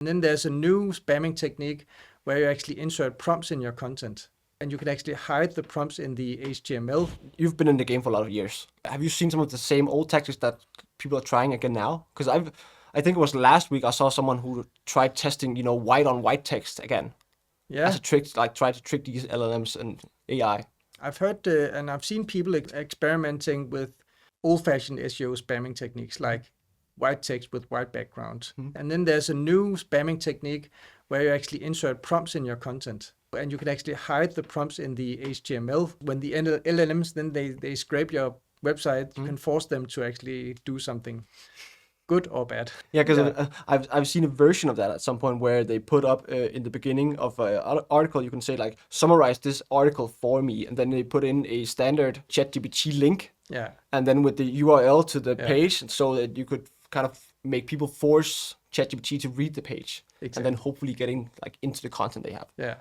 And then there's a new spamming technique where you actually insert prompts in your content. And you can actually hide the prompts in the HTML. You've been in the game for a lot of years. Have you seen some of the same old tactics that people are trying again now? Because I think it was last week I saw someone who tried testing, white on white text again. Yeah. As a trick, like try to trick these LLMs and AI. I've heard and I've seen people experimenting with old-fashioned SEO spamming techniques like white text with white background. And then there's a new spamming technique where you actually insert prompts in your content. And you can actually hide the prompts in the HTML. When the LLMs, then they scrape your website, you can force them to actually do something good or bad. Yeah, because I've seen a version of that at some point where they put up in the beginning of an article, you can say like, summarize this article for me. And then they put in a standard ChatGPT link. Yeah. And then with the URL to the page so that you could kind of make people force ChatGPT to read the page. Exactly. And then hopefully getting like into the content they have. Yeah.